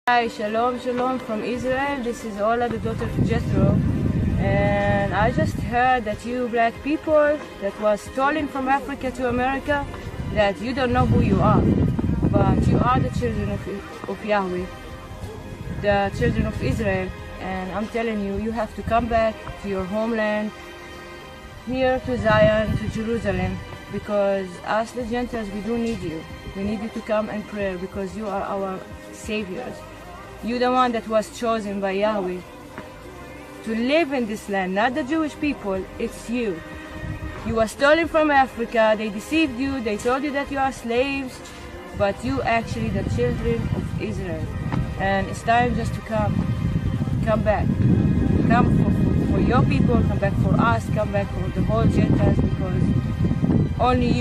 Hi, shalom, shalom from Israel. This is Ola, the daughter of Jethro. And I just heard that you black people that was stolen from Africa to America, that you don't know who you are. But you are the children of Yahweh, the children of Israel. And I'm telling you, you have to come back to your homeland, here to Zion, to Jerusalem. Because us the Gentiles, we do need you. We need you to come and pray because you are our saviors. You're the one that was chosen by Yahweh to live in this land, not the Jewish people, it's you. You were stolen from Africa, they deceived you, they told you that you are slaves, but you actually the children of Israel. And it's time just to come back. Come for your people, come back for us, come back for the whole Gentiles, because only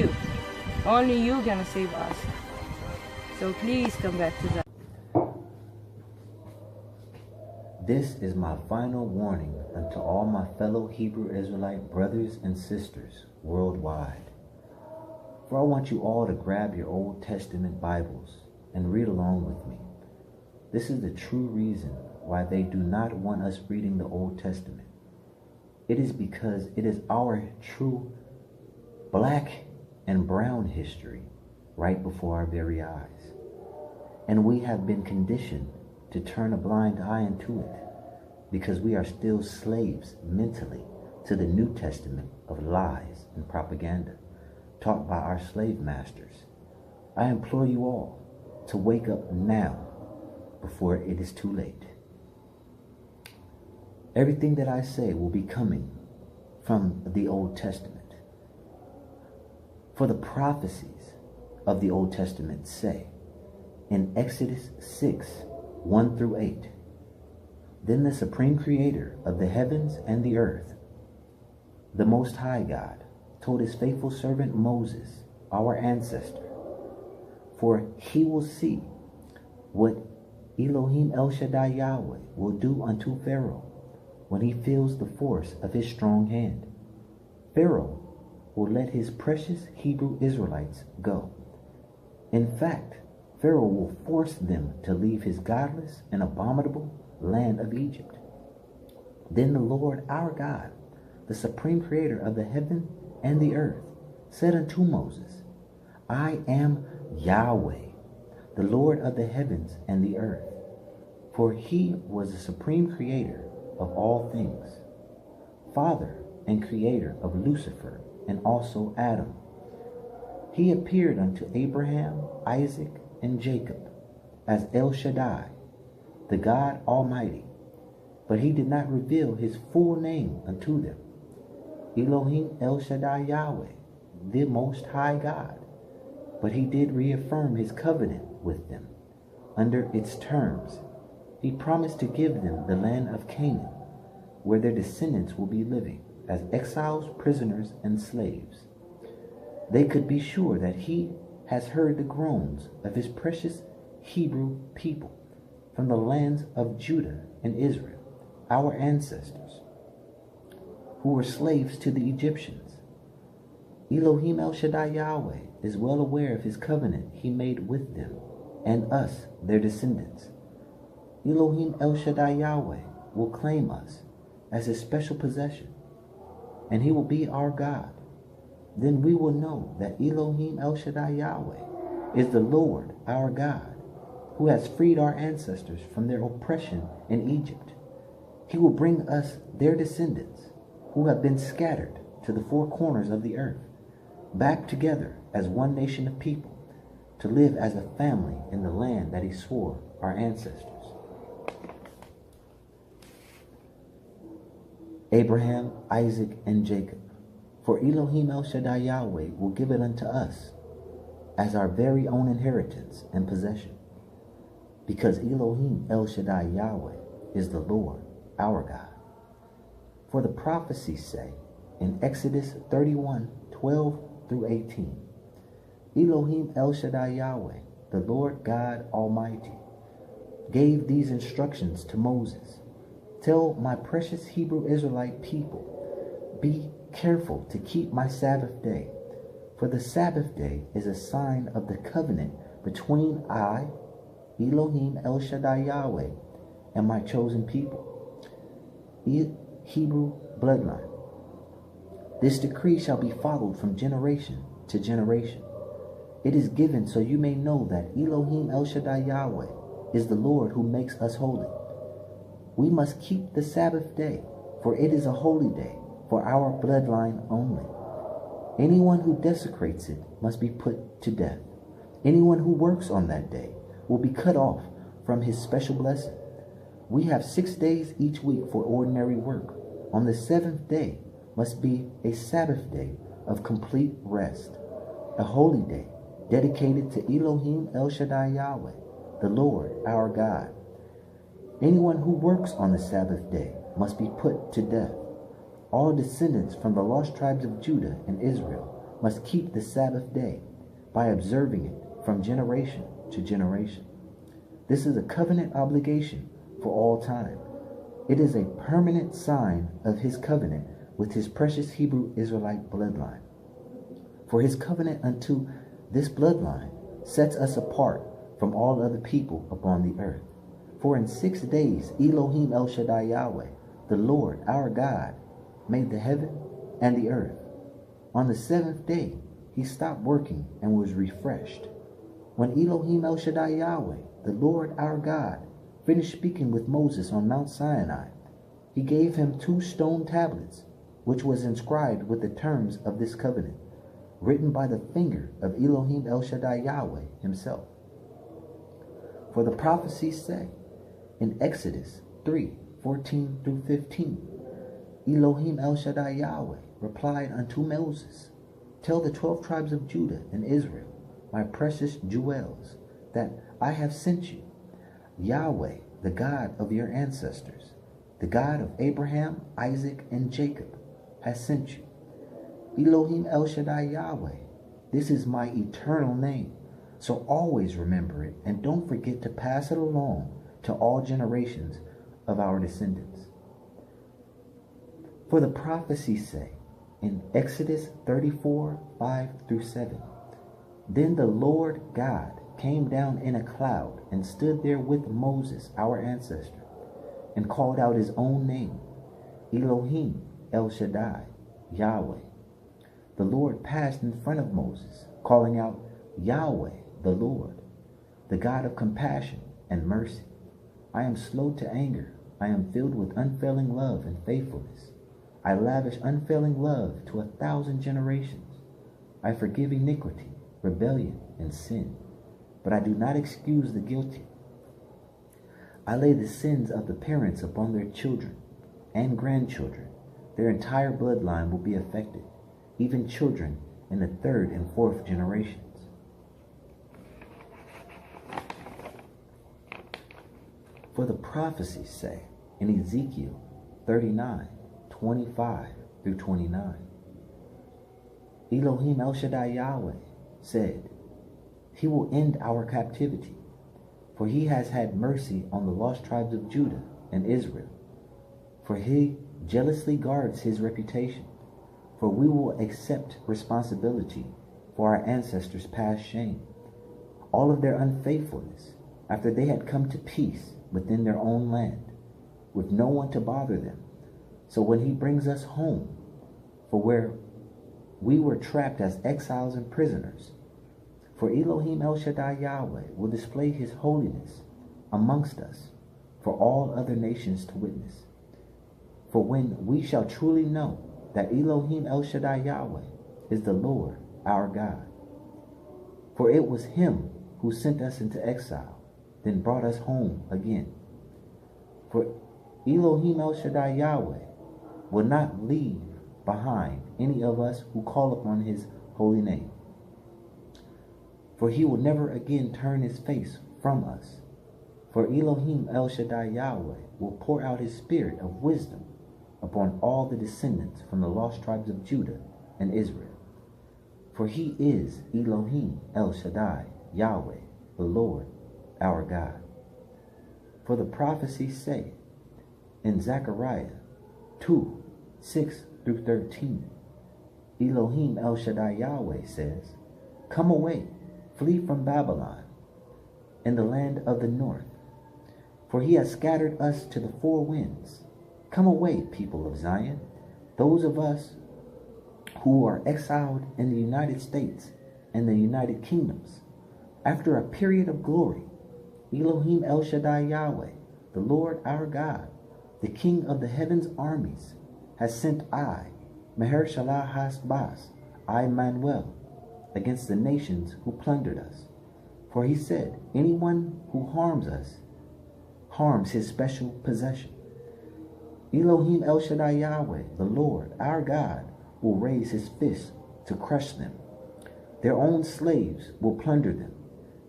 you gonna save us. So please come back to that. This is my final warning unto all my fellow Hebrew Israelite brothers and sisters worldwide. For I want you all to grab your Old Testament Bibles and read along with me. This is the true reason why they do not want us reading the Old Testament. It is because it is our true black and brown history right before our very eyes. And we have been conditioned to turn a blind eye into it because we are still slaves mentally to the New Testament of lies and propaganda taught by our slave masters. I implore you all to wake up now before it is too late. Everything that I say will be coming from the Old Testament. For the prophecies of the Old Testament say in Exodus 6:1 through 8, then the supreme creator of the heavens and the earth, the Most High God, told his faithful servant Moses, our ancestor, for he will see what Elohim El Shaddai Yahweh will do unto Pharaoh when he feels the force of his strong hand. Pharaoh will let his precious Hebrew Israelites go. In fact, Pharaoh will force them to leave his godless and abominable land of Egypt. Then the Lord our God, the supreme creator of the heaven and the earth, said unto Moses, I am Yahweh, the Lord of the heavens and the earth. For he was the supreme creator of all things, father and creator of Lucifer and also Adam. He appeared unto Abraham, Isaac, and Jacob as El Shaddai, the God Almighty, but he did not reveal his full name unto them. Elohim El Shaddai Yahweh, the Most High God, but he did reaffirm his covenant with them under its terms. He promised to give them the land of Canaan, where their descendants will be living as exiles, prisoners, and slaves. They could be sure that he has heard the groans of his precious Hebrew people from the lands of Judah and Israel, our ancestors, who were slaves to the Egyptians. Elohim El Shaddai Yahweh is well aware of his covenant he made with them and us, their descendants. Elohim El Shaddai Yahweh will claim us as his special possession, and he will be our God. Then we will know that Elohim El Shaddai Yahweh is the Lord our God, who has freed our ancestors from their oppression in Egypt. He will bring us, their descendants, who have been scattered to the four corners of the earth, back together as one nation of people, to live as a family in the land that he swore our ancestors. Abraham, Isaac, and Jacob. For Elohim El Shaddai Yahweh will give it unto us as our very own inheritance and possession, because Elohim El Shaddai Yahweh is the Lord our God. For the prophecies say in Exodus 31:12 through 18, Elohim El Shaddai Yahweh, the Lord God Almighty, gave these instructions to Moses. Tell my precious Hebrew Israelite people, be careful to keep my Sabbath day, for the Sabbath day is a sign of the covenant between I Elohim El Shaddai Yahweh and my chosen people. Hebrew bloodline. This decree shall be followed from generation to generation. It is given so you may know that Elohim El Shaddai Yahweh is the Lord who makes us holy. We must keep the Sabbath day, for it is a holy day for our bloodline only. Anyone who desecrates it must be put to death. Anyone who works on that day will be cut off from his special blessing. We have 6 days each week for ordinary work. On the 7th day must be a Sabbath day of complete rest, a holy day dedicated to Elohim El Shaddai Yahweh, the Lord our God. Anyone who works on the Sabbath day must be put to death. All descendants from the lost tribes of Judah and Israel must keep the Sabbath day by observing it from generation to generation. This is a covenant obligation for all time. It is a permanent sign of his covenant with his precious Hebrew Israelite bloodline. For his covenant unto this bloodline sets us apart from all other people upon the earth. For in 6 days Elohim El Shaddai Yahweh, the Lord our God, made the heaven and the earth. On the 7th day he stopped working and was refreshed. When Elohim El Shaddai Yahweh, the Lord our God, finished speaking with Moses on Mount Sinai, he gave him 2 stone tablets, which was inscribed with the terms of this covenant, written by the finger of Elohim El Shaddai Yahweh himself. For the prophecies say in Exodus 3:14-15, Elohim El Shaddai Yahweh replied unto Moses, Tell the 12 tribes of Judah and Israel, my precious jewels, that I have sent you. Yahweh, the God of your ancestors, the God of Abraham, Isaac, and Jacob, has sent you. Elohim El Shaddai Yahweh, this is my eternal name, so always remember it and don't forget to pass it along to all generations of our descendants. For the prophecies say in Exodus 34:5-7, Then the Lord God came down in a cloud and stood there with Moses, our ancestor, and called out his own name, Elohim El Shaddai Yahweh. The Lord passed in front of Moses, calling out, Yahweh, the Lord, the God of compassion and mercy. I am slow to anger. I am filled with unfailing love and faithfulness. I lavish unfailing love to 1,000 generations. I forgive iniquity, rebellion, and sin, but I do not excuse the guilty. I lay the sins of the parents upon their children and grandchildren. Their entire bloodline will be affected, even children in the 3rd and 4th generations. For the prophecies say in Ezekiel 39:25-29, Elohim El Shaddai Yahweh said, He will end our captivity, for he has had mercy on the lost tribes of Judah and Israel. For he jealously guards his reputation, for we will accept responsibility for our ancestors' past shame, all of their unfaithfulness, after they had come to peace within their own land, with no one to bother them. So when he brings us home, for where we were trapped as exiles and prisoners, for Elohim El Shaddai Yahweh will display his holiness amongst us for all other nations to witness. For when we shall truly know that Elohim El Shaddai Yahweh is the Lord our God, for it was him who sent us into exile, then brought us home again. For Elohim El Shaddai Yahweh will not leave behind any of us who call upon his holy name. For he will never again turn his face from us. For Elohim El Shaddai Yahweh will pour out his spirit of wisdom upon all the descendants from the lost tribes of Judah and Israel. For he is Elohim El Shaddai Yahweh, the Lord our God. For the prophecies say in Zechariah 2:6-13, Elohim El Shaddai Yahweh says, Come away, flee from Babylon. in the land of the north. For he has scattered us to the four winds. Come away, people of Zion, those of us who are exiled in the United States and the United Kingdoms. After a period of glory, Elohim El Shaddai Yahweh, the Lord our God, the King of the heavens' armies, has sent I, Meher Shalah Hasbas, Immanuel, against the nations who plundered us. For he said, anyone who harms us harms his special possession. Elohim El Shaddai Yahweh, the Lord our God, will raise his fist to crush them. Their own slaves will plunder them.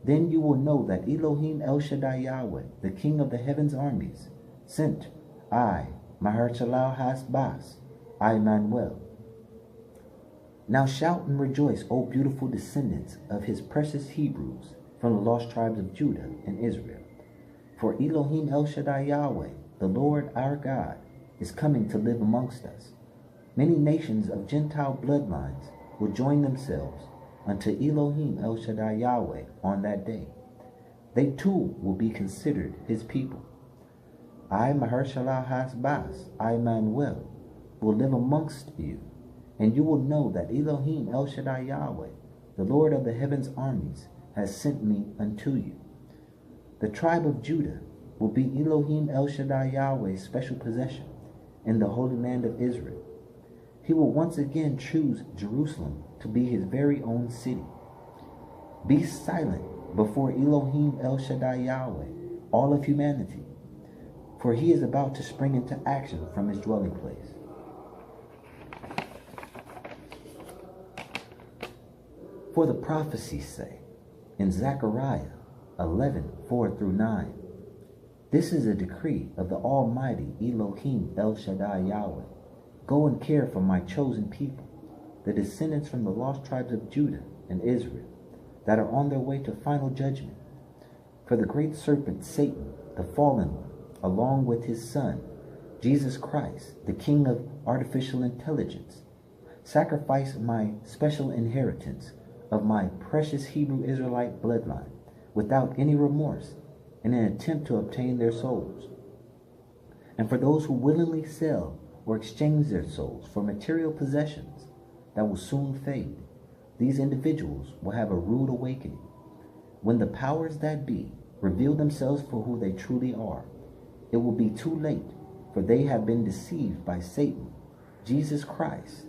Then you will know that Elohim El Shaddai Yahweh, the King of the heavens' armies, sent I, Meher Shalah Hasbas, Immanuel. Now shout and rejoice, O beautiful descendants of his precious Hebrews from the lost tribes of Judah and Israel. For Elohim El Shaddai Yahweh, the Lord our God, is coming to live amongst us. Many nations of Gentile bloodlines will join themselves unto Elohim El Shaddai Yahweh on that day. They too will be considered his people. I, Meher Shalah Hasbas, Immanuel, will live amongst you, and you will know that Elohim El Shaddai Yahweh, the Lord of the heavens' armies, has sent me unto you. The tribe of Judah will be Elohim El Shaddai Yahweh's special possession in the holy land of Israel. He will once again choose Jerusalem to be his very own city. Be silent before Elohim El Shaddai Yahweh, all of humanity, for he is about to spring into action from his dwelling place. For the prophecies say in Zechariah 11:4-9, this is a decree of the Almighty Elohim El Shaddai Yahweh. Go and care for my chosen people, the descendants from the lost tribes of Judah and Israel, that are on their way to final judgment. For the great serpent Satan, the fallen one, along with his son, Jesus Christ, the King of artificial intelligence, sacrificed my special inheritance of my precious Hebrew Israelite bloodline without any remorse in an attempt to obtain their souls. And for those who willingly sell or exchange their souls for material possessions that will soon fade, these individuals will have a rude awakening. When the powers that be reveal themselves for who they truly are, it will be too late, for they have been deceived by Satan, Jesus Christ,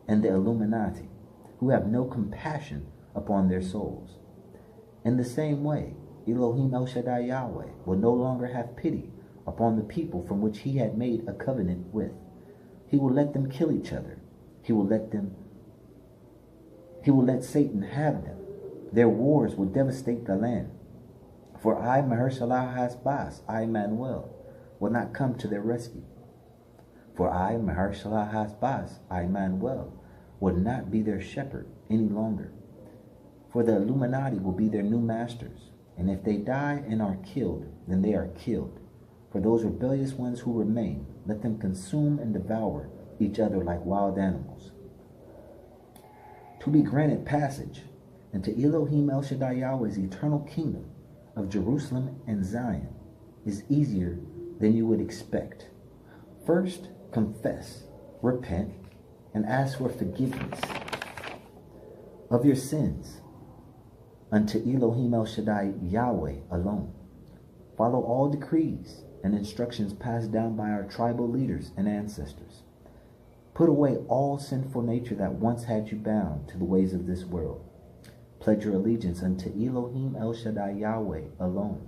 and the Illuminati, who have no compassion upon their souls. In the same way, Elohim El Shaddai Yahweh will no longer have pity upon the people from which he had made a covenant with. He will let them kill each other. He will let Satan have them. Their wars will devastate the land. For I, Meher Shalah Hasbas, Immanuel, will not come to their rescue. For I, Meher Shalah Hasbas, Immanuel, will not be their shepherd any longer. For the Illuminati will be their new masters, and if they die and are killed, then they are killed. For those rebellious ones who remain, let them consume and devour each other like wild animals. To be granted passage into Elohim El Shaddai Yahweh's eternal kingdom of Jerusalem and Zion is easier than you would expect. First, confess, repent, and ask for forgiveness of your sins unto Elohim El Shaddai Yahweh alone. Follow all decrees and instructions passed down by our tribal leaders and ancestors. Put away all sinful nature that once had you bound to the ways of this world. Pledge your allegiance unto Elohim El Shaddai Yahweh alone.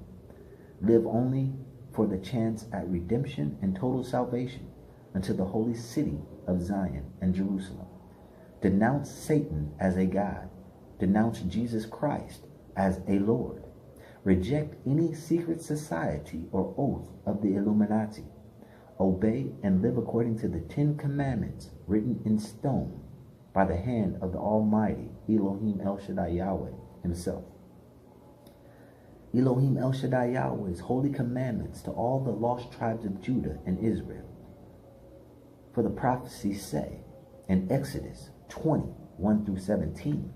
Live only for the chance at redemption and total salvation unto the holy city of Zion and Jerusalem. Denounce Satan as a god. Denounce Jesus Christ as a Lord. Reject any secret society or oath of the Illuminati. Obey and live according to the 10 Commandments written in stone by the hand of the Almighty Elohim El Shaddai Yahweh himself. Elohim El Shaddai Yahweh's holy commandments to all the lost tribes of Judah and Israel. For the prophecies say in Exodus 20:1-17,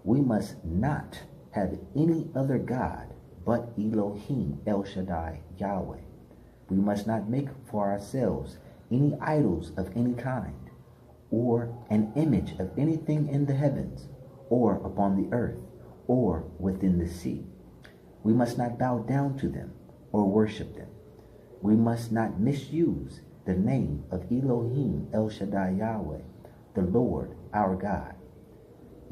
we must not have any other God but Elohim El Shaddai Yahweh. We must not make for ourselves any idols of any kind, or an image of anything in the heavens, or upon the earth, or within the sea. We must not bow down to them or worship them. We must not misuse the name of Elohim El Shaddai Yahweh, the Lord our God.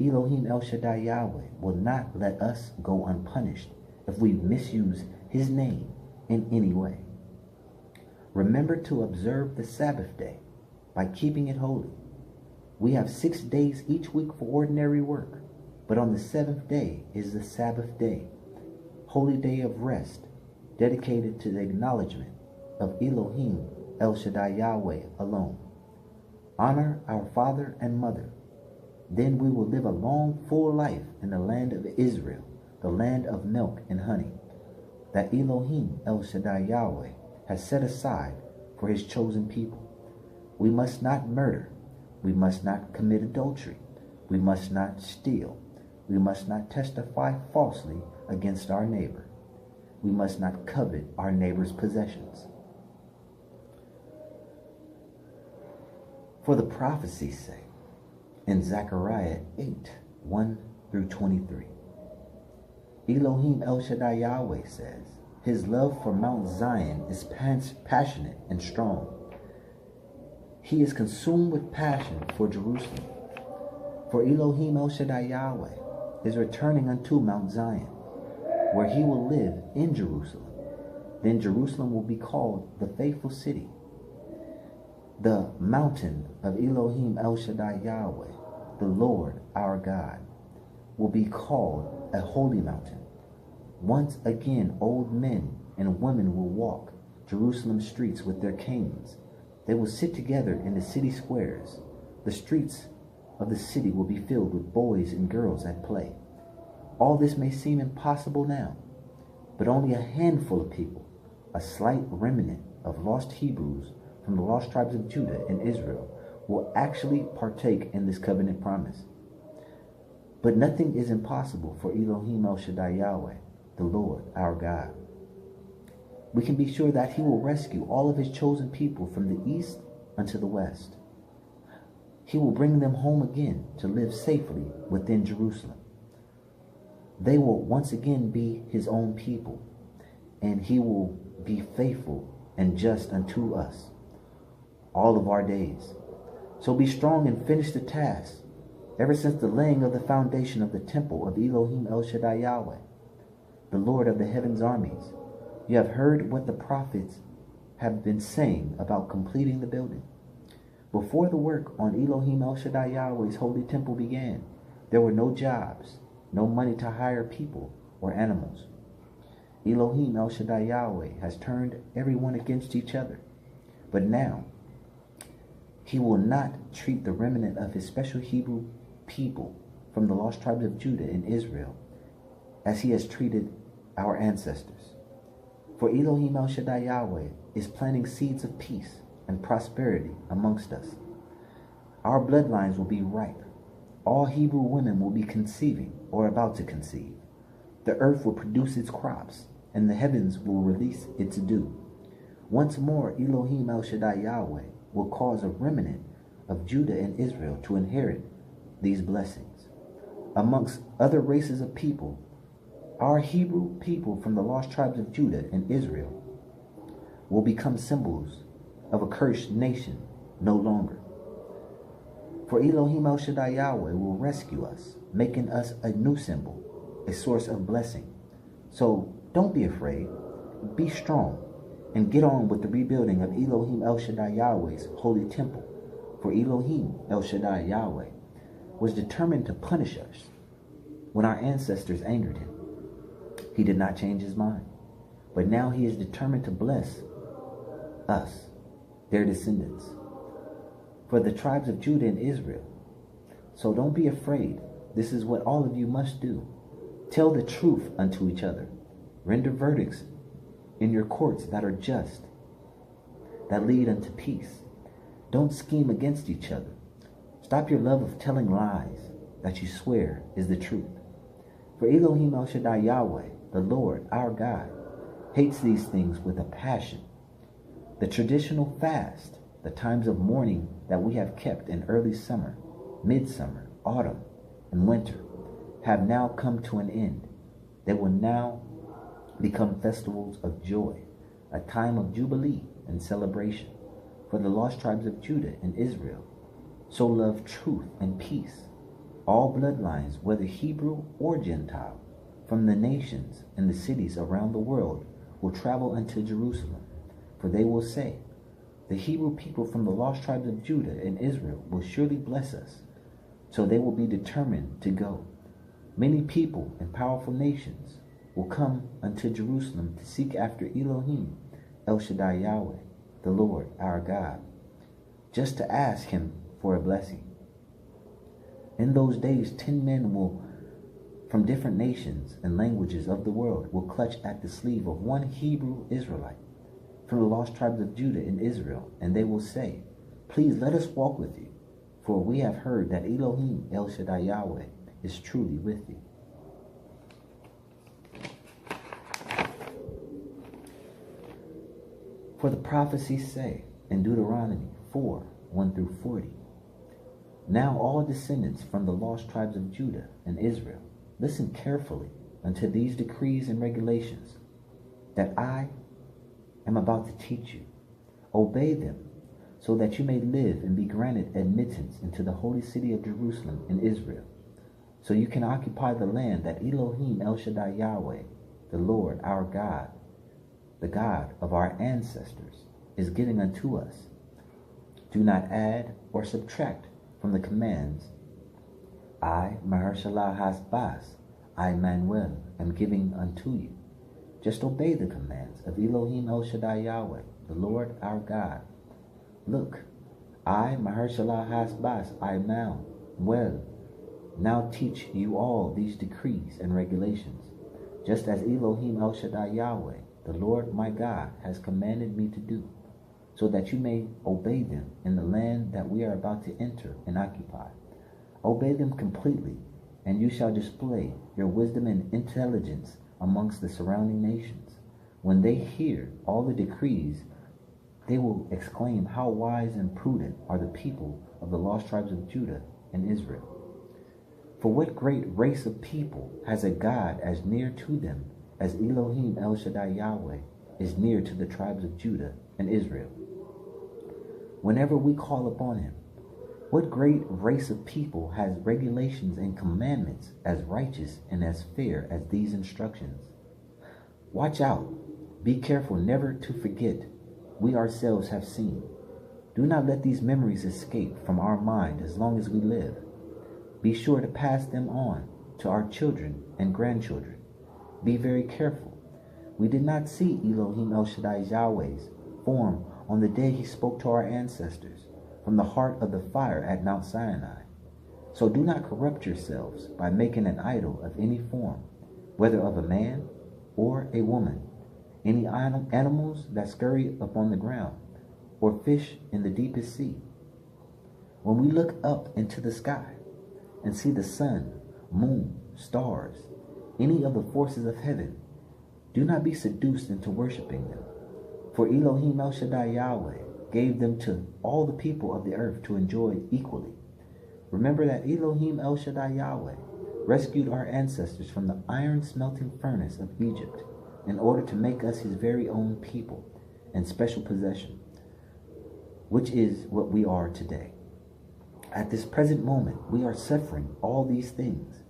Elohim El Shaddai Yahweh will not let us go unpunished if we misuse his name in any way. Remember to observe the Sabbath day by keeping it holy. We have 6 days each week for ordinary work, but on the 7th day is the Sabbath day, holy day of rest, dedicated to the acknowledgement of Elohim El Shaddai Yahweh alone. Honor our father and mother. Then we will live a long, full life in the land of Israel, the land of milk and honey, that Elohim El Shaddai Yahweh has set aside for his chosen people. We must not murder. We must not commit adultery. We must not steal. We must not testify falsely against our neighbor. We must not covet our neighbor's possessions. For the prophecy's sake, in Zechariah 8:1-23, Elohim El Shaddai Yahweh says, his love for Mount Zion is passionate and strong. He is consumed with passion for Jerusalem. For Elohim El Shaddai Yahweh is returning unto Mount Zion, where he will live in Jerusalem. Then Jerusalem will be called the faithful city. The mountain of Elohim El Shaddai Yahweh, the Lord our God, will be called a holy mountain. Once again, old men and women will walk Jerusalem's streets with their canes. They will sit together in the city squares. The streets of the city will be filled with boys and girls at play. All this may seem impossible now, but only a handful of people, a slight remnant of lost Hebrews from the lost tribes of Judah and Israel, will actually partake in this covenant promise. But nothing is impossible for Elohim El Shaddai Yahweh, the Lord our God. We can be sure that he will rescue all of his chosen people from the east unto the west. He will bring them home again to live safely within Jerusalem. They will once again be his own people, and he will be faithful and just unto us all of our days. So be strong and finish the task. Ever since the laying of the foundation of the temple of Elohim El Shaddai Yahweh, the Lord of the heavens' armies, you have heard what the prophets have been saying about completing the building. Before the work on Elohim El Shaddai Yahweh's holy temple began, there were no jobs, no money to hire people or animals. Elohim El Shaddai Yahweh has turned everyone against each other. But now, he will not treat the remnant of his special Hebrew people from the lost tribes of Judah and Israel as he has treated our ancestors. For Elohim El Shaddai Yahweh is planting seeds of peace and prosperity amongst us. Our bloodlines will be ripe. All Hebrew women will be conceiving or about to conceive. The earth will produce its crops, and the heavens will release its dew. Once more, Elohim El Shaddai Yahweh will cause a remnant of Judah and Israel to inherit these blessings. Amongst other races of people, our Hebrew people from the lost tribes of Judah and Israel will become symbols of a cursed nation no longer. For Elohim El Shaddai Yahweh will rescue us, making us a new symbol, a source of blessing. So don't be afraid, be strong, and get on with the rebuilding of Elohim El Shaddai Yahweh's holy temple. For Elohim El Shaddai Yahweh was determined to punish us when our ancestors angered him. He did not change his mind, but now he is determined to bless us, their descendants, for the tribes of Judah and Israel. So don't be afraid. This is what all of you must do. Tell the truth unto each other. Render verdicts in your courts that are just, that lead unto peace. Don't scheme against each other. Stop your love of telling lies that you swear is the truth. For Elohim El Shaddai Yahweh the Lord our God, hates these things with a passion. The traditional fast, the times of mourning that we have kept in early summer, midsummer, autumn, and winter, have now come to an end. They will now become festivals of joy, a time of jubilee and celebration. For the lost tribes of Judah and Israel so love truth and peace. All bloodlines, whether Hebrew or Gentile, from the nations and the cities around the world, will travel unto Jerusalem. For they will say, the Hebrew people from the lost tribes of Judah and Israel will surely bless us. So they will be determined to go. Many people and powerful nations will come unto Jerusalem to seek after Elohim, El Shaddai Yahweh, the Lord our God, just to ask him for a blessing. In those days, 10 men from different nations and languages of the world will clutch at the sleeve of one Hebrew Israelite from the lost tribes of Judah and Israel, and they will say, please let us walk with you, for we have heard that Elohim El Shaddai Yahweh is truly with thee. For the prophecies say in Deuteronomy 4:1-40, now all descendants from the lost tribes of Judah and Israel, listen carefully unto these decrees and regulations that I am about to teach you. Obey them, so that you may live and be granted admittance into the holy city of Jerusalem in Israel, so you can occupy the land that Elohim El Shaddai Yahweh, the Lord our God, the God of our ancestors, is giving unto us. Do not add or subtract from the commands I, Mahershala Hasbaz, I, Immanuel, am giving unto you. Just obey the commands of Elohim El Shaddai Yahweh, the Lord our God. Look, I, Mahershala Hasbaz, I, Immanuel, now teach you all these decrees and regulations, just as Elohim El Shaddai Yahweh, the Lord my God, has commanded me to do, so that you may obey them in the land that we are about to enter and occupy. Obey them completely, and you shall display your wisdom and intelligence amongst the surrounding nations. When they hear all the decrees, they will exclaim, how wise and prudent are the people of the lost tribes of Judah and Israel. For what great race of people has a God as near to them as Elohim El Shaddai Yahweh is near to the tribes of Judah and Israel? Whenever we call upon him, what great race of people has regulations and commandments as righteous and as fair as these instructions? Watch out. Be careful never to forget we ourselves have seen. Do not let these memories escape from our mind as long as we live. Be sure to pass them on to our children and grandchildren. Be very careful. We did not see Elohim El Shaddai Yahweh's form on the day he spoke to our ancestors from the heart of the fire at Mount Sinai. So do not corrupt yourselves by making an idol of any form, whether of a man or a woman, any animals that scurry upon the ground, or fish in the deepest sea. When we look up into the sky and see the sun, moon, stars, any of the forces of heaven, do not be seduced into worshiping them. For Elohim El Shaddai Yahweh gave them to all the people of the earth to enjoy equally. Remember that Elohim El Shaddai Yahweh rescued our ancestors from the iron smelting furnace of Egypt in order to make us his very own people and special possession, which is what we are today. At this present moment, we are suffering all these things.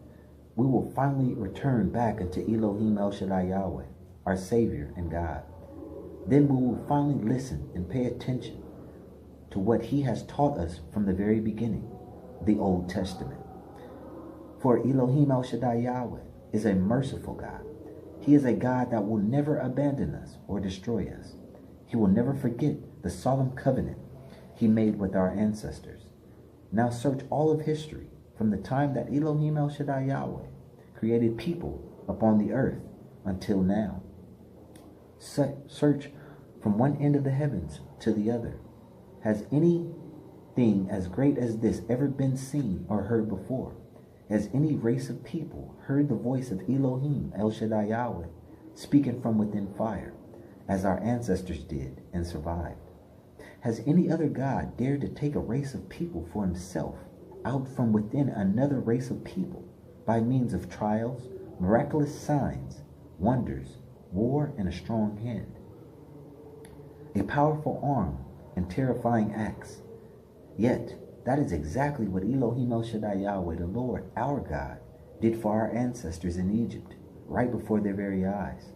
We will finally return back unto Elohim El Shaddai Yahweh, our Savior and God. Then we will finally listen and pay attention to what he has taught us from the very beginning, the Old Testament. For Elohim El Shaddai Yahweh is a merciful God. He is a God that will never abandon us or destroy us. He will never forget the solemn covenant he made with our ancestors. Now search all of history from the time that Elohim El Shaddai Yahweh created people upon the earth until now. Search from one end of the heavens to the other. Has anything as great as this ever been seen or heard before? Has any race of people heard the voice of Elohim, El Shaddai Yahweh, speaking from within fire, as our ancestors did and survived? Has any other God dared to take a race of people for himself out from within another race of people by means of trials, miraculous signs, wonders, war, and a strong hand, a powerful arm, and terrifying acts? Yet, that is exactly what Elohim El Shaddai Yahweh, the Lord, our God, did for our ancestors in Egypt, right before their very eyes.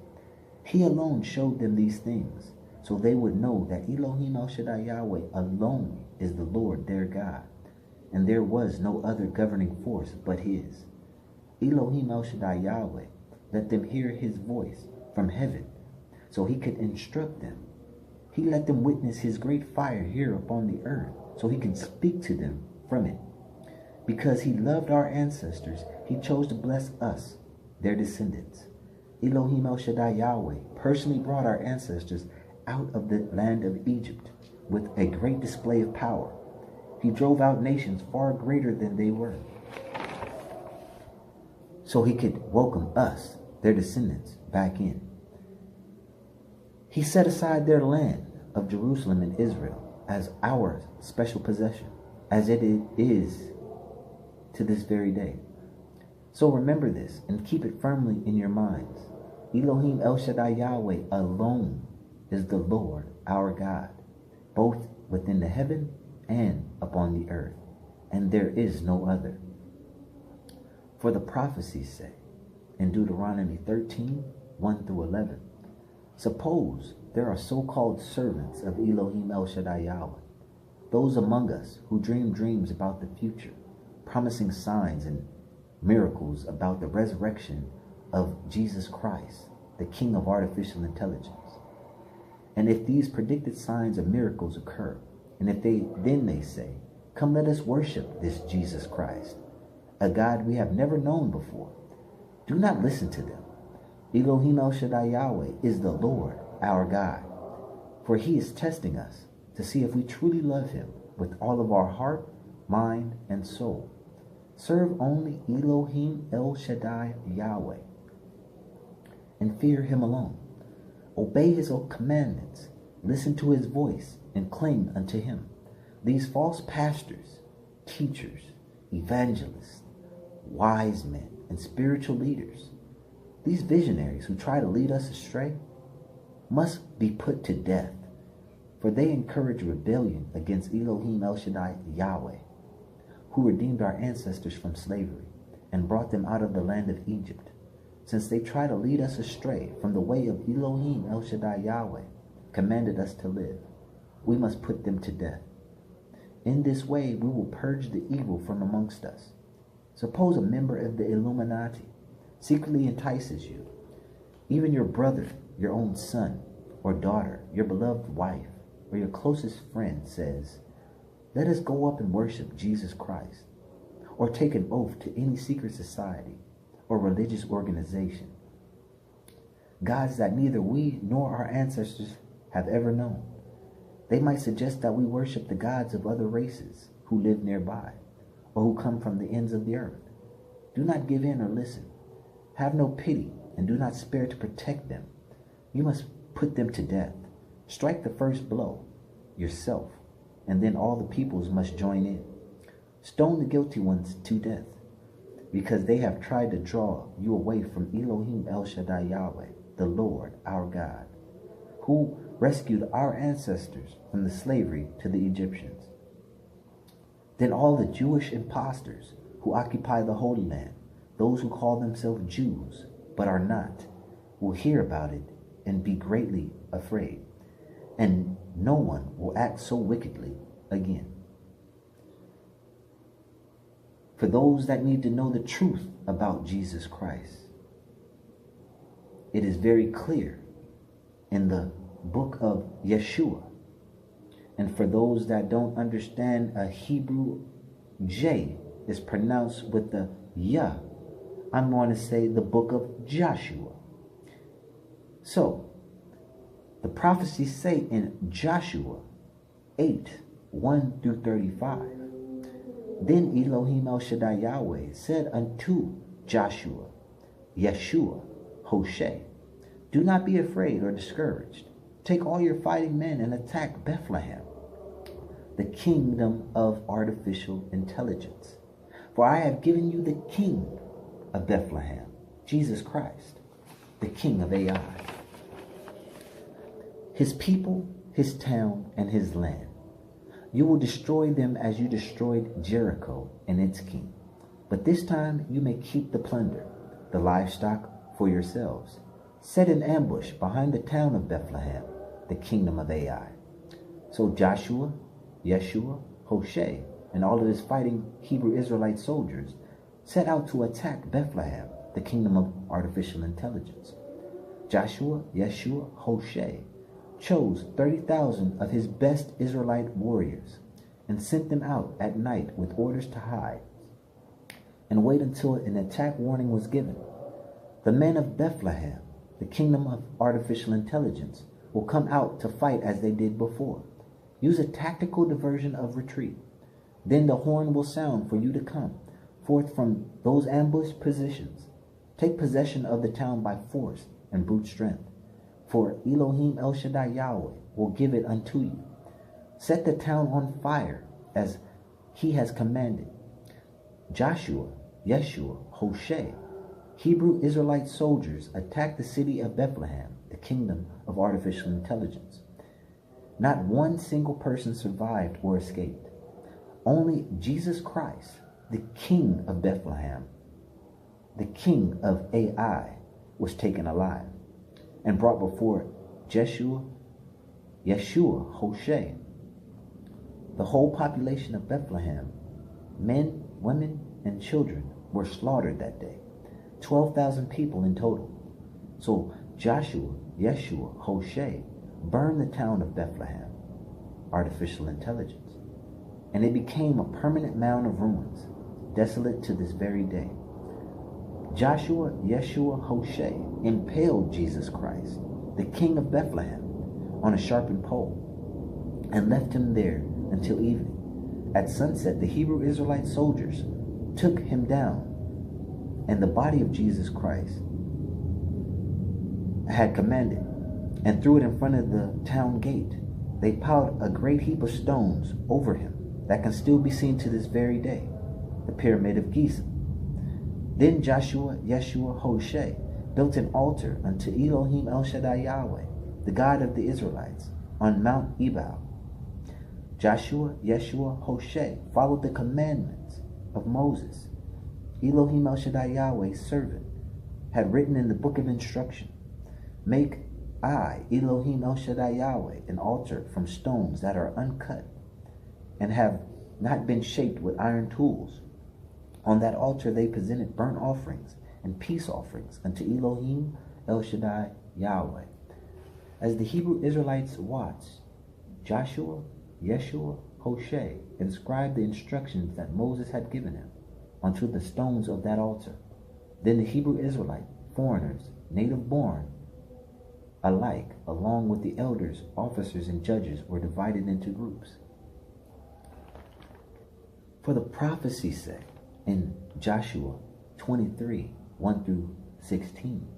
He alone showed them these things, so they would know that Elohim El Shaddai Yahweh alone is the Lord their God, and there was no other governing force but his. Elohim El Shaddai Yahweh let them hear his voice from heaven, so he could instruct them. He let them witness his great fire here upon the earth, so he can speak to them from it. Because he loved our ancestors, he chose to bless us, their descendants. Elohim El Shaddai Yahweh personally brought our ancestors out of the land of Egypt with a great display of power. He drove out nations far greater than they were, so he could welcome us, their descendants, back in. He set aside their land of Jerusalem and Israel as our special possession, as it is to this very day. So remember this and keep it firmly in your minds. Elohim El Shaddai Yahweh alone is the Lord our God, both within the heaven and upon the earth, and there is no other. For the prophecies say in Deuteronomy 13, 1 through 11, suppose there are so-called servants of Elohim El Shaddai Yahweh, those among us who dream dreams about the future, promising signs and miracles about the resurrection of Jesus Christ, the King of artificial intelligence. And if these predicted signs and miracles occur, and if they say, come let us worship this Jesus Christ, a God we have never known before, do not listen to them. Elohim El Shaddai Yahweh is the Lord our God, for he is testing us to see if we truly love him with all of our heart, mind, and soul. Serve only Elohim El Shaddai Yahweh and fear him alone. Obey his commandments, listen to his voice, and cling unto him. These false pastors, teachers, evangelists, wise men, and spiritual leaders, these visionaries who try to lead us astray, must be put to death, for they encourage rebellion against Elohim El Shaddai Yahweh, who redeemed our ancestors from slavery and brought them out of the land of Egypt. Since they try to lead us astray from the way of Elohim El Shaddai Yahweh commanded us to live, we must put them to death. In this way, we will purge the evil from amongst us. Suppose a member of the Illuminati secretly entices you, even your brother, your own son or daughter, your beloved wife, or your closest friend says, let us go up and worship Jesus Christ, or take an oath to any secret society or religious organization, gods that neither we nor our ancestors have ever known. They might suggest that we worship the gods of other races who live nearby, or who come from the ends of the earth. Do not give in or listen. Have no pity, and do not spare to protect them. You must put them to death. Strike the first blow, yourself, and then all the peoples must join in. Stone the guilty ones to death, because they have tried to draw you away from Elohim El Shaddai Yahweh, the Lord our God, who rescued our ancestors from the slavery to the Egyptians. Then all the Jewish impostors who occupy the Holy Land, those who call themselves Jews but are not, will hear about it and be greatly afraid, and no one will act so wickedly again. For those that need to know the truth about Jesus Christ, it is very clear in the book of Yeshua. And for those that don't understand, a Hebrew J is pronounced with the Yah, I'm going to say the book of Joshua. So, the prophecies say in Joshua 8, 1 through 35, Then Elohim El Shaddai Yahweh said unto Joshua, Yeshua, Hoshea, do not be afraid or discouraged. Take all your fighting men and attack Bethlehem, the kingdom of artificial intelligence. For I have given you the king of Bethlehem, Jesus Christ, the king of AI. His people, his town, and his land. You will destroy them as you destroyed Jericho and its king. But this time you may keep the plunder, the livestock, for yourselves. Set an ambush behind the town of Bethlehem, the kingdom of Ai. So Joshua, Yeshua, Hoshea, and all of his fighting Hebrew Israelite soldiers set out to attack Bethlehem, the kingdom of artificial intelligence. Joshua, Yeshua, Hoshea chose 30,000 of his best Israelite warriors and sent them out at night with orders to hide and wait until an attack warning was given. The men of Bethlehem, the kingdom of artificial intelligence, will come out to fight as they did before. Use a tactical diversion of retreat. Then the horn will sound for you to come forth from those ambushed positions. Take possession of the town by force and brute strength. For Elohim El Shaddai Yahweh will give it unto you. Set the town on fire as he has commanded. Joshua, Yeshua, Hoshea, Hebrew Israelite soldiers attacked the city of Bethlehem, the kingdom of artificial intelligence. Not one single person survived or escaped. Only Jesus Christ, the king of Bethlehem, the king of AI, was taken alive and brought before Yeshua, Hoshea. The whole population of Bethlehem, men, women, and children, were slaughtered that day. 12,000 people in total. So Joshua, Yeshua, Hoshea burned the town of Bethlehem, artificial intelligence, and it became a permanent mound of ruins, desolate to this very day. Joshua, Yeshua, Hoshea impaled Jesus Christ, the king of Bethlehem, on a sharpened pole and left him there until evening. At sunset, the Hebrew Israelite soldiers took him down, and the body of Jesus Christ had commanded, and threw it in front of the town gate. They piled a great heap of stones over him that can still be seen to this very day, the pyramid of Giza. Then Joshua, Yeshua, Hoshea built an altar unto Elohim El Shaddai Yahweh, the God of the Israelites, on Mount Ebal. Joshua, Yeshua, Hoshea followed the commandments of Moses, Elohim El Shaddai Yahweh's servant, had written in the book of instruction. Make I, Elohim El Shaddai Yahweh, an altar from stones that are uncut and have not been shaped with iron tools. On that altar they presented burnt offerings and peace offerings unto Elohim El Shaddai Yahweh. As the Hebrew Israelites watched, Joshua, Yeshua, Hoshea inscribed the instructions that Moses had given him onto the stones of that altar. Then the Hebrew Israelite, foreigners, native born, alike, along with the elders, officers, and judges, were divided into groups. For the prophecies say in Joshua 23, 1 through 16,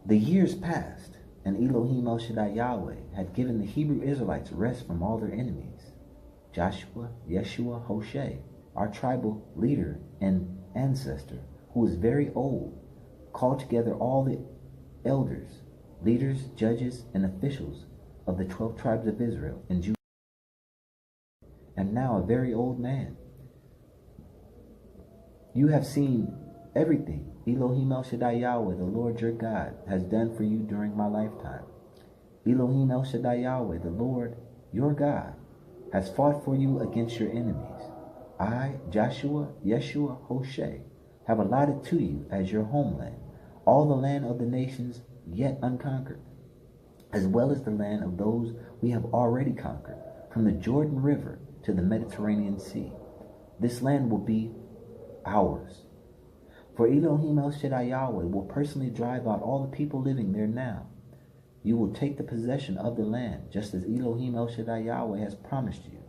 the years passed, and Elohim El Shaddai Yahweh had given the Hebrew Israelites rest from all their enemies. Joshua, Yeshua, Hoshea, our tribal leader and ancestor, who was very old, called together all the elders, leaders, judges, and officials of the 12 tribes of Israel and Judah, and now a very old man. You have seen everything Elohim El Shaddai Yahweh, the Lord your God, has done for you during my lifetime. Elohim El Shaddai Yahweh, the Lord your God, has fought for you against your enemies. I, Joshua, Yeshua, Hoshea, have allotted to you as your homeland all the land of the nations yet unconquered, as well as the land of those we have already conquered, from the Jordan River to the Mediterranean Sea. This land will be ours. For Elohim El Shaddai Yahweh will personally drive out all the people living there now. You will take the possession of the land, just as Elohim El Shaddai Yahweh has promised you.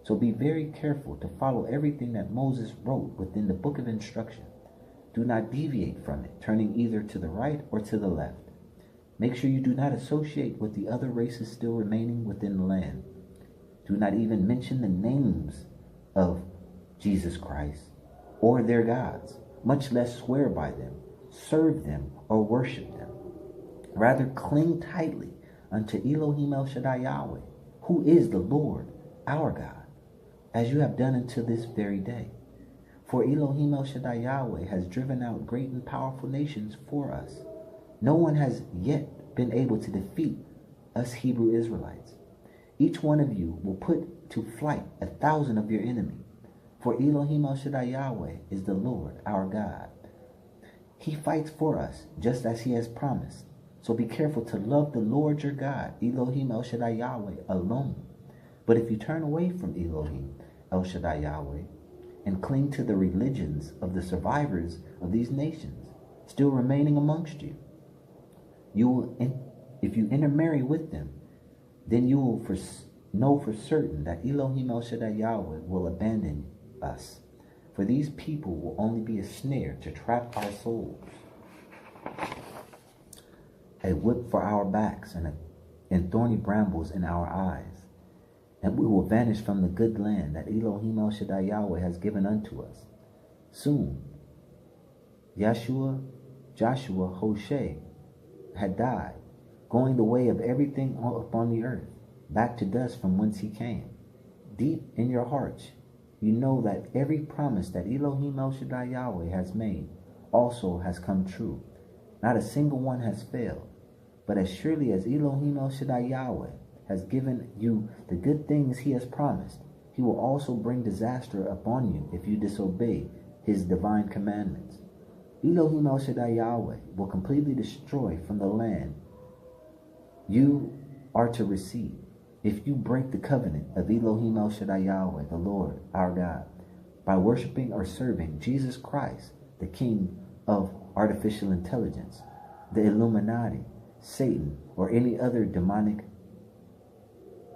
So be very careful to follow everything that Moses wrote within the book of instruction. Do not deviate from it, turning either to the right or to the left. Make sure you do not associate with the other races still remaining within the land. Do not even mention the names of Jesus Christ or their gods, much less swear by them, serve them, or worship them. Rather, cling tightly unto Elohim El Shaddai Yahweh, who is the Lord, our God, as you have done until this very day. For Elohim El Shaddai Yahweh has driven out great and powerful nations for us. No one has yet been able to defeat us Hebrew Israelites. Each one of you will put to flight 1,000 of your enemy. For Elohim El Shaddai Yahweh is the Lord, our God. He fights for us, just as he has promised. So be careful to love the Lord your God, Elohim El Shaddai Yahweh, alone. But if you turn away from Elohim El Shaddai Yahweh and cling to the religions of the survivors of these nations, still remaining amongst you, if you intermarry with them, then you will know for certain that Elohim El Shaddai Yahweh will abandon us. For these people will only be a snare to trap our souls, a whip for our backs, and thorny brambles in our eyes. And we will vanish from the good land that Elohim El Shaddai Yahweh has given unto us. Soon, Joshua Hoshe had died, going the way of everything upon the earth, back to dust from whence he came. Deep in your hearts, you know that every promise that Elohim El Shaddai Yahweh has made also has come true. Not a single one has failed. But as surely as Elohim El Shaddai Yahweh has given you the good things he has promised, he will also bring disaster upon you if you disobey his divine commandments. Elohim El Shaddai Yahweh will completely destroy from the land you are to receive if you break the covenant of Elohim El Shaddai Yahweh, the Lord, our God, by worshiping or serving Jesus Christ, the King of artificial intelligence, the Illuminati, Satan, or any other demonic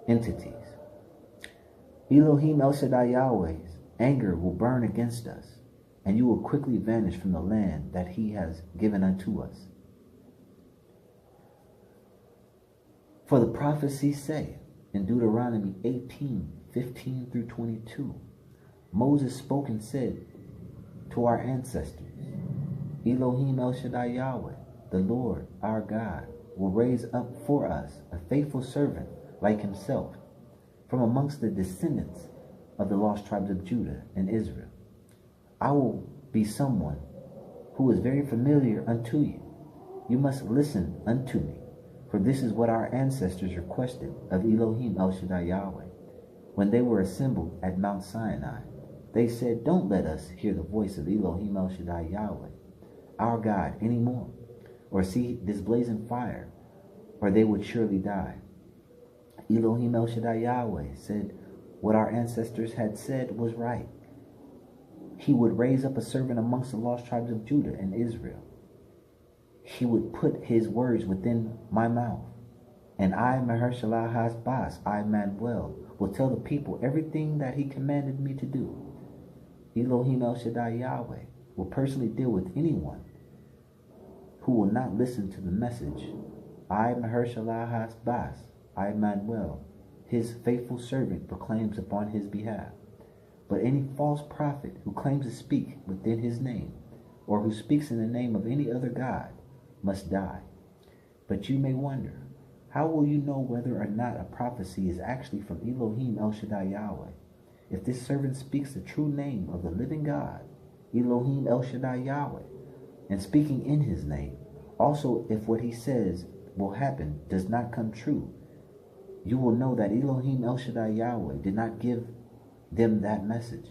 entities. Elohim El Shaddai Yahweh's anger will burn against us, and you will quickly vanish from the land that he has given unto us. For the prophecies say in Deuteronomy 18:15 through 22, Moses spoke and said to our ancestors, Elohim El Shaddai Yahweh, the Lord our God, will raise up for us a faithful servant like himself from amongst the descendants of the lost tribes of Judah and Israel. I will be someone who is very familiar unto you. You must listen unto me, for this is what our ancestors requested of Elohim El Shaddai Yahweh when they were assembled at Mount Sinai. They said, don't let us hear the voice of Elohim El Shaddai Yahweh, our God, anymore, or see this blazing fire, or they would surely die. Elohim El Shaddai Yahweh said what our ancestors had said was right. He would raise up a servant amongst the lost tribes of Judah and Israel. He would put his words within my mouth. And I, Mahershala Hasbas, I, Immanuel, will tell the people everything that he commanded me to do. Elohim El Shaddai Yahweh will personally deal with anyone who will not listen to the message. I, Mahershala Hasbas, I, Immanuel, his faithful servant, proclaims upon his behalf. But any false prophet who claims to speak within his name, or who speaks in the name of any other God, must die. But you may wonder, how will you know whether or not a prophecy is actually from Elohim El Shaddai Yahweh? If this servant speaks the true name of the living God, Elohim El Shaddai Yahweh, and speaking in his name, also if what he says will happen does not come true, you will know that Elohim El Shaddai Yahweh did not give them that message.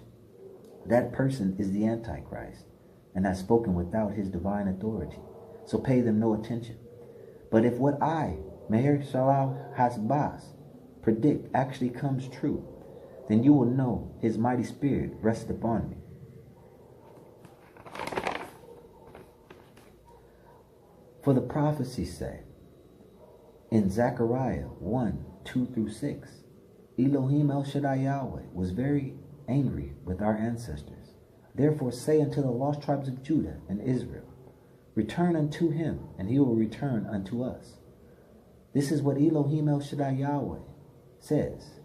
That person is the Antichrist and has spoken without his divine authority. So pay them no attention. But if what I, Meher Shalal Hasbas, predict actually comes true, then you will know his mighty spirit rests upon me. For the prophecies say in Zechariah 1:2 through 6, Elohim El Shaddai Yahweh was very angry with our ancestors. Therefore say unto the lost tribes of Judah and Israel, return unto him, and he will return unto us. This is what Elohim El Shaddai Yahweh says.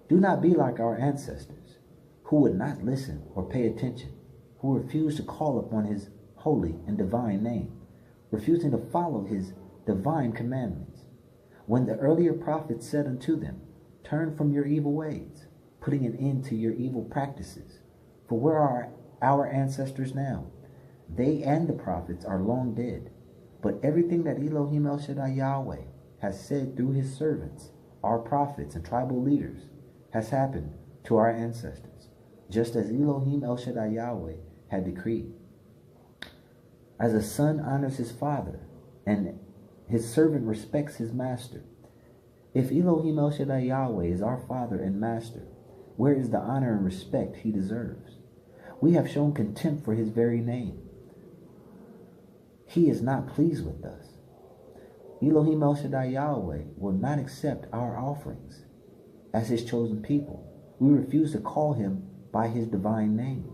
Do not be like our ancestors, who would not listen or pay attention, who refused to call upon his holy and divine name, refusing to follow his divine commandments. When the earlier prophets said unto them, turn from your evil ways, putting an end to your evil practices. For where are our ancestors now? They and the prophets are long dead. But everything that Elohim El Shaddai Yahweh has said through his servants, our prophets and tribal leaders, has happened to our ancestors, just as Elohim El Shaddai Yahweh had decreed. As a son honors his father, and his servant respects his master, if Elohim El Shaddai Yahweh is our father and master, where is the honor and respect he deserves? We have shown contempt for his very name. He is not pleased with us. Elohim El Shaddai Yahweh will not accept our offerings as his chosen people. We refuse to call him by his divine name,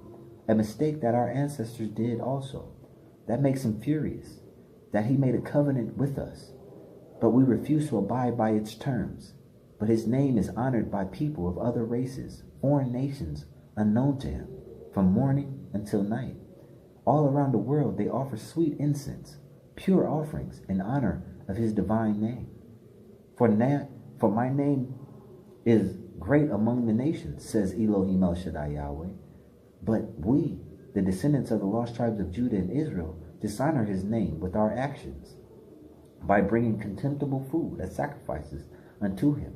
a mistake that our ancestors did also. That makes him furious, that he made a covenant with us, but we refuse to abide by its terms. But his name is honored by people of other races, foreign nations, unknown to him, from morning until night. All around the world they offer sweet incense, pure offerings in honor of his divine name. For my name is great among the nations, says Elohim El Shaddai Yahweh. But we, the descendants of the lost tribes of Judah and Israel, dishonor his name with our actions by bringing contemptible food as sacrifices unto him.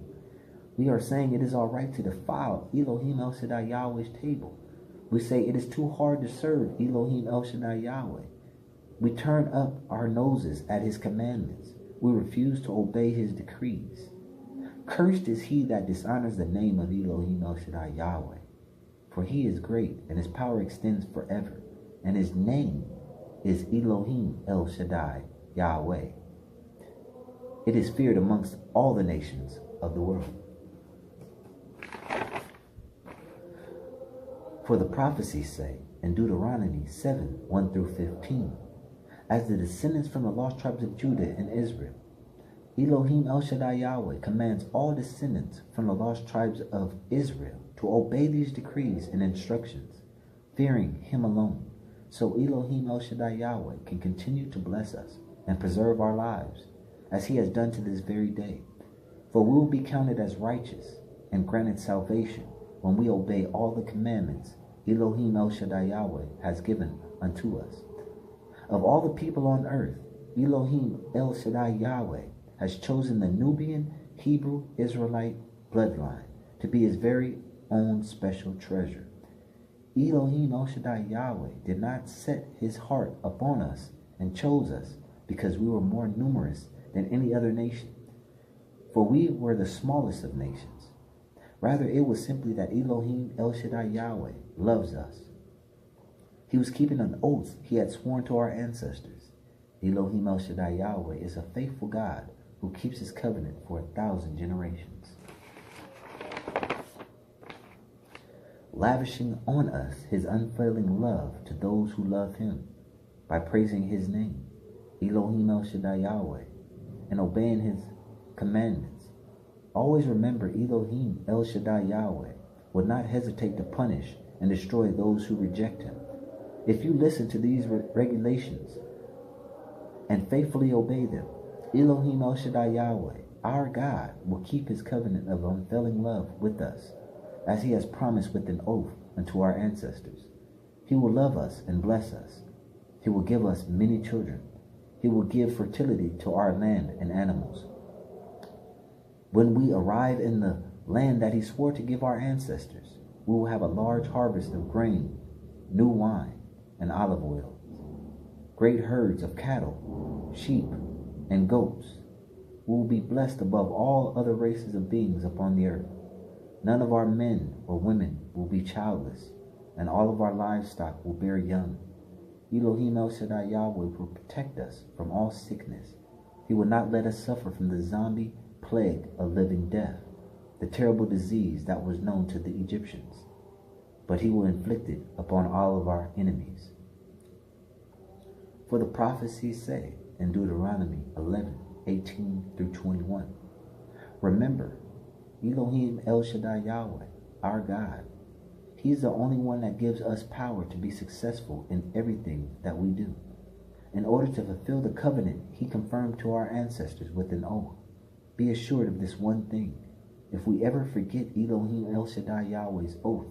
We are saying it is all right to defile Elohim El Shaddai Yahweh's table. We say it is too hard to serve Elohim El Shaddai Yahweh. We turn up our noses at his commandments. We refuse to obey his decrees. Cursed is he that dishonors the name of Elohim El Shaddai Yahweh. For he is great, and his power extends forever, and his name is Elohim El Shaddai Yahweh. It is feared amongst all the nations of the world. For the prophecies say in Deuteronomy 7:1-15, as the descendants from the lost tribes of Judah and Israel, Elohim El Shaddai Yahweh commands all descendants from the lost tribes of Israel to obey these decrees and instructions, fearing him alone, so Elohim El Shaddai Yahweh can continue to bless us and preserve our lives, as he has done to this very day. For we will be counted as righteous and granted salvation when we obey all the commandments Elohim El Shaddai Yahweh has given unto us. Of all the people on earth, Elohim El Shaddai Yahweh has chosen the Nubian, Hebrew, Israelite bloodline to be his very own special treasure. Elohim El Shaddai Yahweh did not set his heart upon us and chose us because we were more numerous than any other nation, for we were the smallest of nations. Rather, it was simply that Elohim El Shaddai Yahweh loves us. He was keeping an oath he had sworn to our ancestors. Elohim El Shaddai Yahweh is a faithful God who keeps his covenant for 1,000 generations, lavishing on us his unfailing love to those who love him by praising his name, Elohim El Shaddai Yahweh, and obeying his commandments. Always remember, Elohim El Shaddai Yahweh will not hesitate to punish and destroy those who reject him. If you listen to these regulations and faithfully obey them, Elohim El Shaddai Yahweh, our God, will keep his covenant of unfailing love with us, as he has promised with an oath unto our ancestors. He will love us and bless us. He will give us many children. He will give fertility to our land and animals. When we arrive in the land that he swore to give our ancestors, we will have a large harvest of grain, new wine, and olive oil, great herds of cattle, sheep, and goats. We will be blessed above all other races of beings upon the earth. None of our men or women will be childless, and all of our livestock will bear young. Elohim El Shaddai Yahweh will protect us from all sickness. He will not let us suffer from the zombie plague of living death the terrible disease that was known to the Egyptians, but he will inflict it upon all of our enemies. For the prophecies say in Deuteronomy 11:18-21, remember, Elohim El Shaddai Yahweh, our God. He's the only one that gives us power to be successful in everything that we do. In order to fulfill the covenant he confirmed to our ancestors with an oath, be assured of this one thing. If we ever forget Elohim El Shaddai Yahweh's oath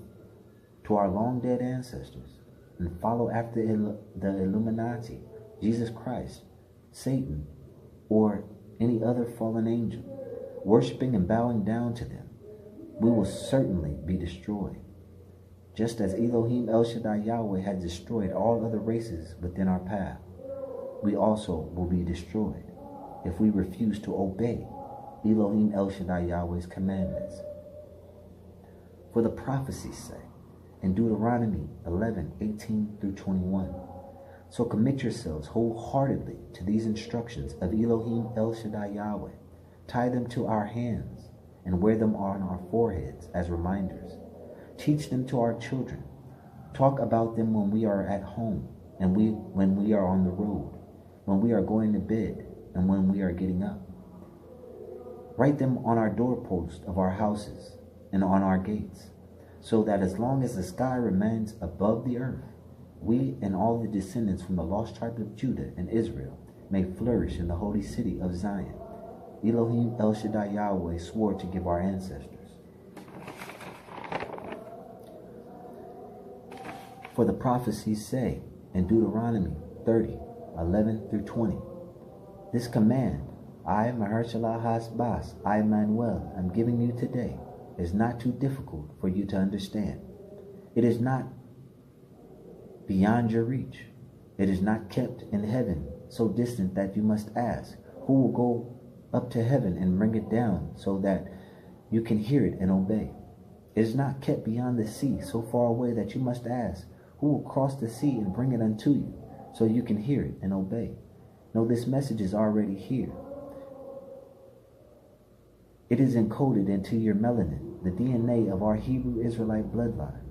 to our long dead ancestors and follow after the Illuminati, Jesus Christ, Satan, or any other fallen angel, worshiping and bowing down to them, we will certainly be destroyed. Just as Elohim El Shaddai Yahweh had destroyed all other races within our path, we also will be destroyed if we refuse to obey Elohim El Shaddai Yahweh's commandments. For the prophecies say in Deuteronomy 11:18-21, so commit yourselves wholeheartedly to these instructions of Elohim El Shaddai Yahweh. Tie them to our hands and wear them on our foreheads as reminders. Teach them to our children. Talk about them when we are at home and when we are on the road, when we are going to bed and when we are getting up. Write them on our doorposts of our houses and on our gates, so that as long as the sky remains above the earth, we and all the descendants from the lost tribe of Judah and Israel may flourish in the holy city of Zion. Elohim El Shaddai Yahweh swore to give our ancestors. For the prophecies say in Deuteronomy 30:11-20, this command, I, Mahershala Hasbas, I, Immanuel, am giving you today, is not too difficult for you to understand. It is not beyond your reach. It is not kept in heaven, so distant that you must ask, who will go up to heaven and bring it down so that you can hear it and obey? It is not kept beyond the sea, so far away that you must ask, who will cross the sea and bring it unto you so you can hear it and obey? No, this message is already here. It is encoded into your melanin, the DNA of our Hebrew Israelite bloodline.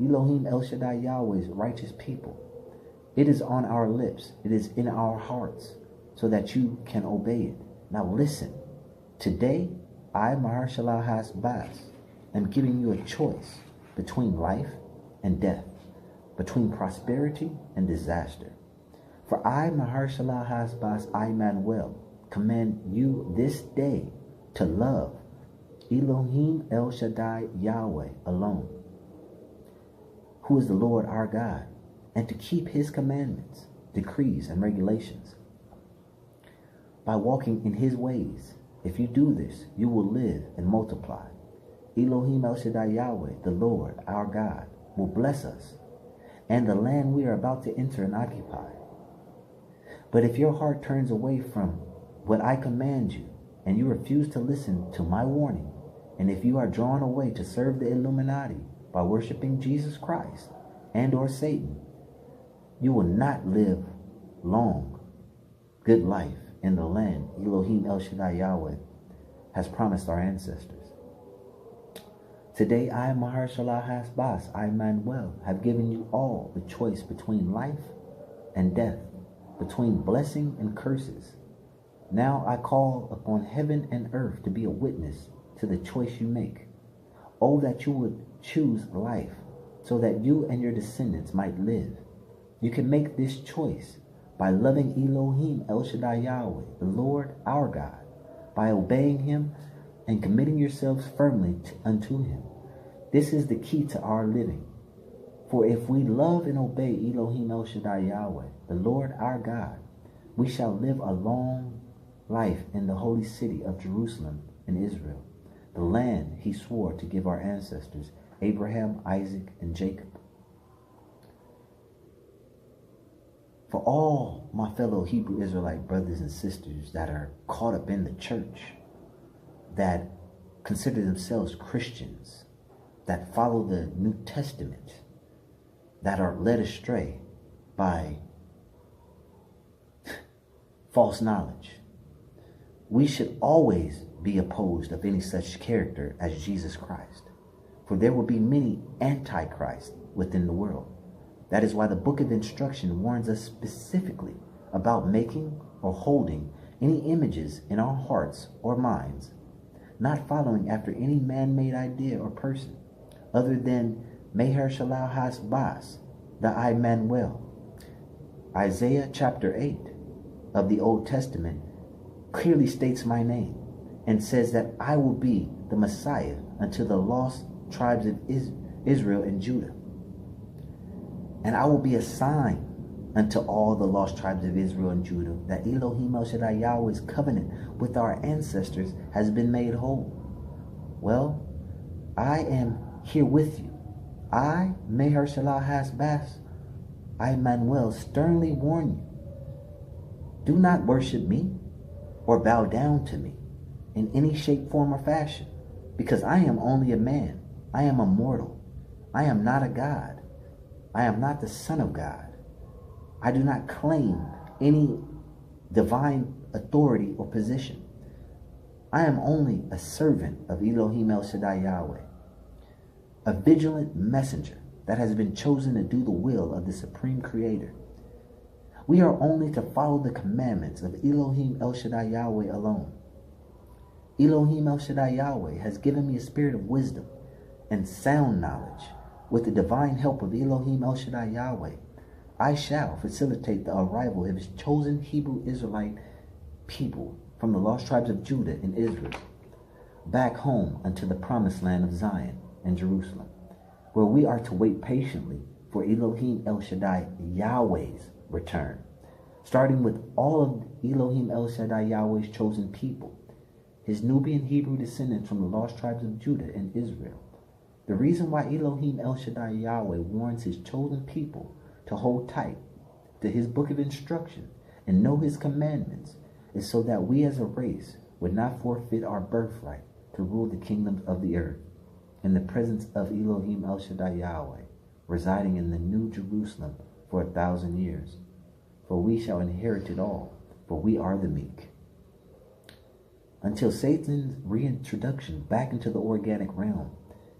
Elohim El Shaddai Yahweh's righteous people. It is on our lips. It is in our hearts so that you can obey it. Now listen. Today, I, Mahershala Hasbas, am giving you a choice between life and death, between prosperity and disaster. For I, Mahershala Hasbas, I, Immanuel, command you this day to love Elohim El Shaddai Yahweh alone, who is the Lord our God, and to keep his commandments, decrees, and regulations. By walking in his ways, if you do this, you will live and multiply. Elohim El Shaddai Yahweh, the Lord our God, will bless us and the land we are about to enter and occupy. But if your heart turns away from what I command you, and you refuse to listen to my warning, and if you are drawn away to serve the Illuminati by worshiping Jesus Christ and or Satan, you will not live long, good life in the land Elohim El Shaddai Yahweh has promised our ancestors. Today, I, Mahershala Hasbas, I, Immanuel, have given you all the choice between life and death, between blessing and curses. Now I call upon heaven and earth to be a witness to the choice you make. Oh, that you would choose life so that you and your descendants might live. You can make this choice by loving Elohim El Shaddai Yahweh, the Lord our God, by obeying him and committing yourselves firmly unto him. This is the key to our living. For if we love and obey Elohim El Shaddai Yahweh, the Lord our God, we shall live a long life in the holy city of Jerusalem in Israel, the land he swore to give our ancestors, Abraham, Isaac, and Jacob. For all my fellow Hebrew Israelite brothers and sisters that are caught up in the church, that consider themselves Christians, that follow the New Testament, that are led astray by false knowledge, we should always be opposed of any such character as Jesus Christ. For there will be many antichrists within the world. That is why the book of instruction warns us specifically about making or holding any images in our hearts or minds, not following after any man-made idea or person, other than Meher Shalal Hasbas, the Immanuel. Isaiah chapter 8 of the Old Testament clearly states my name and says that I will be the Messiah unto the lost tribes of Israel and Judah. And I will be a sign unto all the lost tribes of Israel and Judah, that Elohim El Shaddai Yahweh's covenant with our ancestors has been made whole. Well, I am here with you. I, Meher Shalal Hasbas, Immanuel, sternly warn you. Do not worship me or bow down to me in any shape, form, or fashion, because I am only a man. I am a mortal. I am not a God. I am not the Son of God. I do not claim any divine authority or position. I am only a servant of Elohim El Shaddai Yahweh, a vigilant messenger that has been chosen to do the will of the Supreme Creator. We are only to follow the commandments of Elohim El Shaddai Yahweh alone. Elohim El Shaddai Yahweh has given me a spirit of wisdom and sound knowledge. With the divine help of Elohim El Shaddai Yahweh, I shall facilitate the arrival of his chosen Hebrew Israelite people from the lost tribes of Judah and Israel back home unto the promised land of Zion and Jerusalem, where we are to wait patiently for Elohim El Shaddai Yahweh's return, starting with all of Elohim El Shaddai Yahweh's chosen people, his Nubian Hebrew descendants from the lost tribes of Judah and Israel. The reason why Elohim El Shaddai Yahweh warns his chosen people to hold tight to his book of instruction and know his commandments is so that we as a race would not forfeit our birthright to rule the kingdoms of the earth in the presence of Elohim El Shaddai Yahweh, residing in the New Jerusalem for 1,000 years. For we shall inherit it all, for we are the meek. Until Satan's reintroduction back into the organic realm,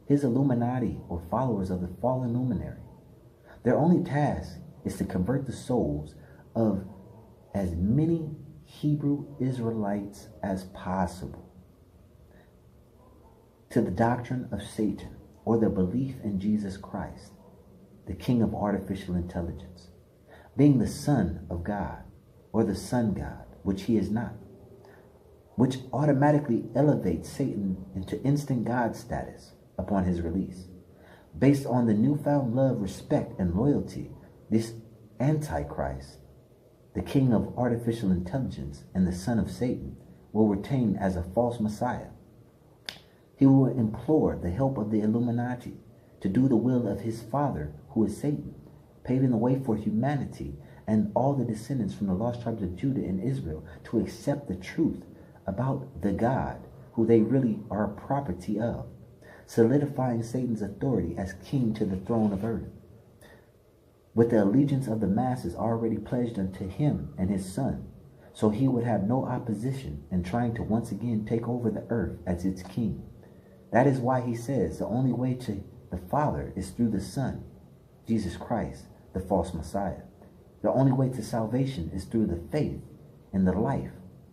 his Illuminati or followers of the fallen luminary, their only task is to convert the souls of as many Hebrew Israelites as possible to the doctrine of Satan or the belief in Jesus Christ, the king of artificial intelligence, being the Son of God or the Son God, which he is not, which automatically elevates Satan into instant God status upon his release. Based on the newfound love, respect, and loyalty, this Antichrist, the king of artificial intelligence and the son of Satan, will retain as a false Messiah. He will implore the help of the Illuminati to do the will of his father, who is Satan, paving the way for humanity and all the descendants from the lost tribes of Judah and Israel to accept the truth about the God who they really are a property of, solidifying Satan's authority as king to the throne of earth. With the allegiance of the masses already pledged unto him and his son, so he would have no opposition in trying to once again take over the earth as its king. That is why he says the only way to the Father is through the Son, Jesus Christ, the false Messiah. The only way to salvation is through the faith in the life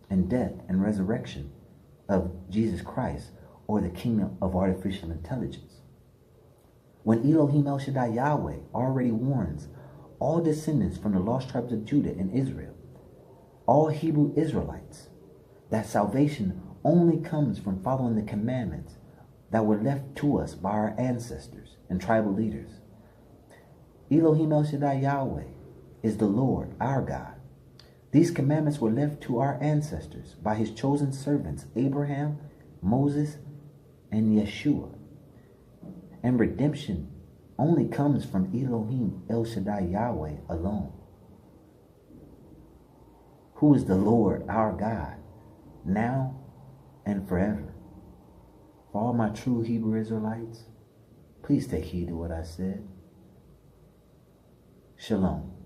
and death and resurrection of Jesus Christ, or the kingdom of artificial intelligence. When Elohim El Shaddai Yahweh already warns all descendants from the lost tribes of Judah and Israel, all Hebrew Israelites, that salvation only comes from following the commandments that were left to us by our ancestors and tribal leaders. Elohim El Shaddai Yahweh is the Lord, our God. These commandments were left to our ancestors by his chosen servants, Abraham, Moses, and Yeshua. And redemption only comes from Elohim El Shaddai Yahweh alone, who is the Lord, our God, now and forever. For all my true Hebrew Israelites, please take heed to what I said. Shalom.